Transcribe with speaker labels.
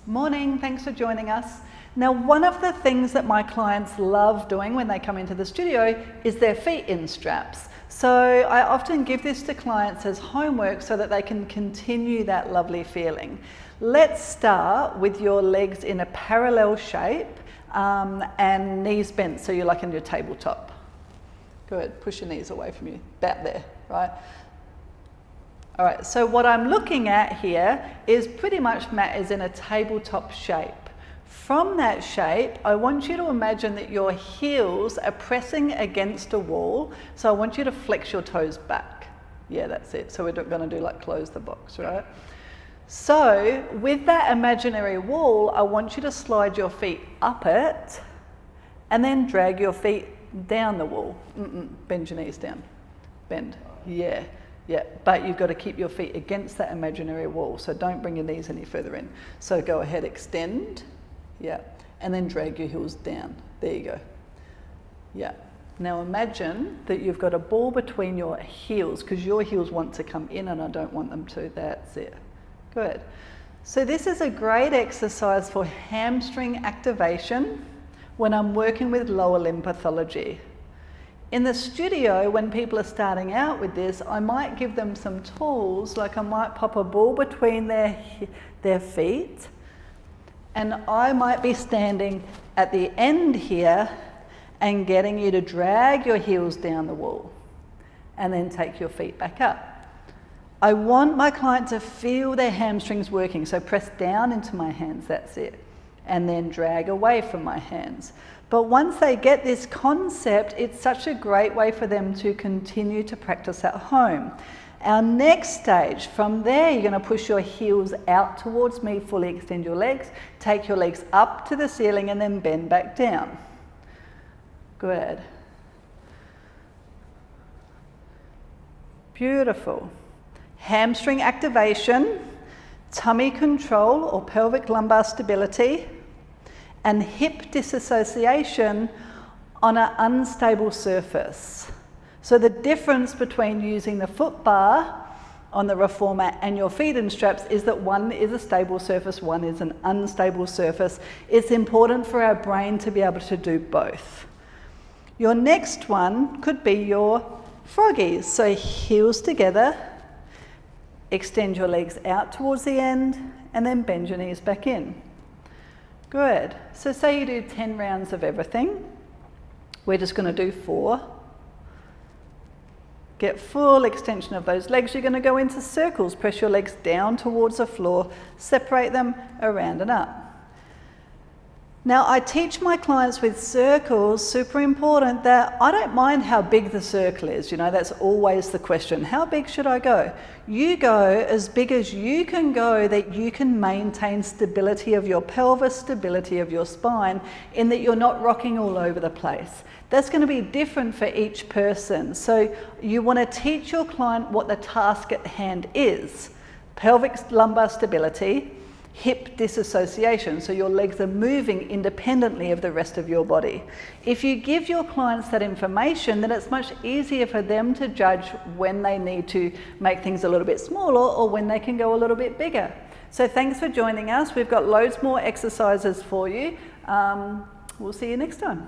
Speaker 1: Morning, thanks for joining us. Now, one of the things that my clients love doing when they come into the studio is their feet in straps. So I often give this to clients as homework so that they can continue that lovely feeling. Let's start with your legs in a parallel shape and knees bent, so you're like in your tabletop. Good, push your knees away from you, about there, right? All right, so what I'm looking at here is pretty much Matt is in a tabletop shape. From that shape, I want you to imagine that your heels are pressing against a wall. So I want you to flex your toes back. Yeah, that's it. So we're going to do like close the box, right? So with that imaginary wall, I want you to slide your feet up it and then drag your feet down the wall. Bend your knees down. Bend. Yeah. Yeah, but you've got to keep your feet against that imaginary wall, so don't bring your knees any further in. So go ahead, extend, yeah, and then drag your heels down. There you go. Yeah. Now imagine that you've got a ball between your heels, because your heels want to come in and I don't want them to. That's it. Good. So this is a great exercise for hamstring activation when I'm working with lower limb pathology. In the studio, when people are starting out with this, I might give them some tools, like I might pop a ball between their feet, and I might be standing at the end here and getting you to drag your heels down the wall and then take your feet back up. I want my client to feel their hamstrings working, so press down into my hands, that's it, and then drag away from my hands. But once they get this concept, it's such a great way for them to continue to practice at home. Our next stage, from there, you're going to push your heels out towards me, fully extend your legs, take your legs up to the ceiling and then bend back down. Good. Beautiful. Hamstring activation, tummy control or pelvic lumbar stability, and hip disassociation on an unstable surface. So the difference between using the foot bar on the reformer and your feet in straps is that one is a stable surface, one is an unstable surface. It's important for our brain to be able to do both. Your next one could be your froggies. So heels together, extend your legs out towards the end, and then bend your knees back in. Good. So say you do 10 rounds of everything. We're just going to do 4. Get full extension of those legs. You're going to go into circles. Press your legs down towards the floor. Separate them around and up. Now, I teach my clients with circles, super important, that I don't mind how big the circle is. You know, that's always the question. How big should I go? You go as big as you can go, that you can maintain stability of your pelvis, stability of your spine, in that you're not rocking all over the place. That's going to be different for each person. So you want to teach your client what the task at hand is. Pelvic lumbar stability, hip disassociation, so your legs are moving independently of the rest of your body. If you give your clients that information, then it's much easier for them to judge when they need to make things a little bit smaller or when they can go a little bit bigger. So thanks for joining us. We've got loads more exercises for you. We'll see you next time.